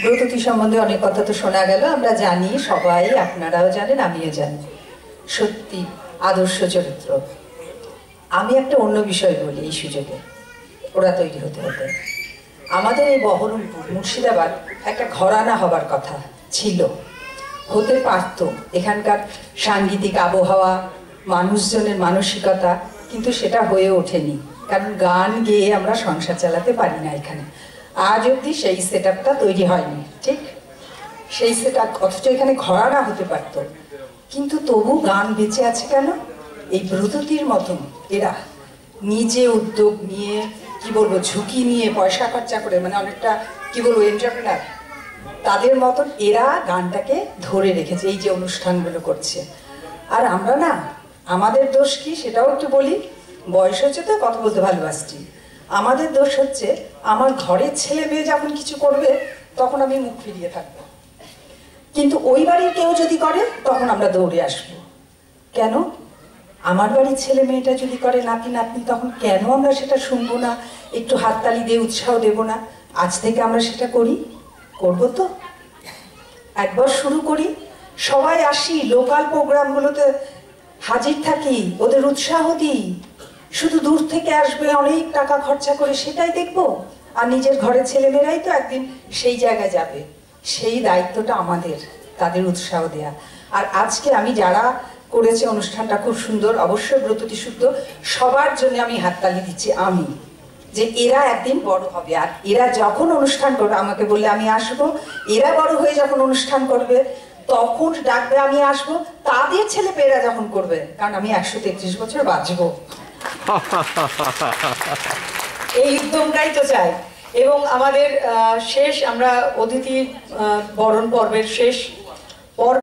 ব্রততী সম্বন্ধে অনেক কথা তো শোনা গেল, আমরা জানি, সবাই, আপনারাও জানেন, আমিও জানি, সত্যি আদর্শ চরিত্র। আমি একটা অন্য বিষয় বলি এই সুযোগে, ওরা তৈরি হতে হতে। আমাদের এই বহরমপুর, মুর্শিদাবাদ একটা ঘরানা হবার কথা ছিল, হতে পারত। এখানকার সাংগীতিক আবহাওয়া, মানুষজনের মানসিকতা, কিন্তু সেটা হয়ে ওঠেনি, কারণ গান গেয়ে আমরা সংসার চালাতে পারি না এখানে। আজ অবধি সেই সেট আপটা তৈরি হয়নি, ঠিক? সেই সেট আপ, অথচ এখানে ঘরানা হতে পারত, কিন্তু তবু গান বেঁচে আছে কেন? এই ব্রততীর মতন এরা নিজে উদ্যোগ নিয়ে, কি বলবো, ঝুঁকি নিয়ে, পয়সা খরচা করে, মানে অনেকটা কি বলবো, এন্টারপ্রেনার, তাদের মতন এরা গানটাকে ধরে রেখেছে, এই যে অনুষ্ঠানগুলো করছে। আর আমরা না, আমাদের দোষ কি সেটাও একটু বলি। বয়স হচ্ছে তো কথা বলতে ভালোবাসছি। আমাদের দোষ হচ্ছে, আমার ঘরের ছেলে মেয়ে যখন কিছু করবে তখন আমি মুখ ফিরিয়ে থাকবো, কিন্তু ওই বাড়ির কেউ যদি করে তখন আমরা দৌড়ে আসবো। কেন? আমার বাড়ির ছেলে মেয়েটা যদি করে, নাতি নাতনি, তখন কেন আমরা সেটা শুনবো না, একটু হাততালি দিয়ে উৎসাহ দেব না? আজ থেকে আমরা সেটা করি, করবো তো? একবার শুরু করি, সবাই আসি, লোকাল প্রোগ্রামগুলোতে হাজির থাকি, ওদের উৎসাহ দিই। শুধু দূর থেকে আসবে অনেক টাকা খরচা করে, সেটাই দেখবো? আর নিজের ঘরের ছেলেমেয়েরাই তো একদিন সেই জায়গায় যাবে। সেই দায়িত্বটা আমাদের, তাদের উৎসাহ দেয়া। আর আজকে আমি যারা করেছে অনুষ্ঠানটা খুব সুন্দর, অবশ্যই ব্রততী শুদ্ধ, সবার জন্য আমি হাততালি দিচ্ছি, আমি, যে এরা একদিন বড় হবে। আর এরা যখন অনুষ্ঠান করবে আমাকে বললে আমি আসবো, এরা বড় হয়ে যখন অনুষ্ঠান করবে তখন ডাকবে, আমি আসবো। তাদের ছেলে মেয়েরা যখন করবে, কারণ আমি 133 বছর বাঁচবো, এই উদ্যমটাই তো চাই। এবং আমাদের শেষ, আমরা অতিথি বরণ পর্বের শেষ পর্ব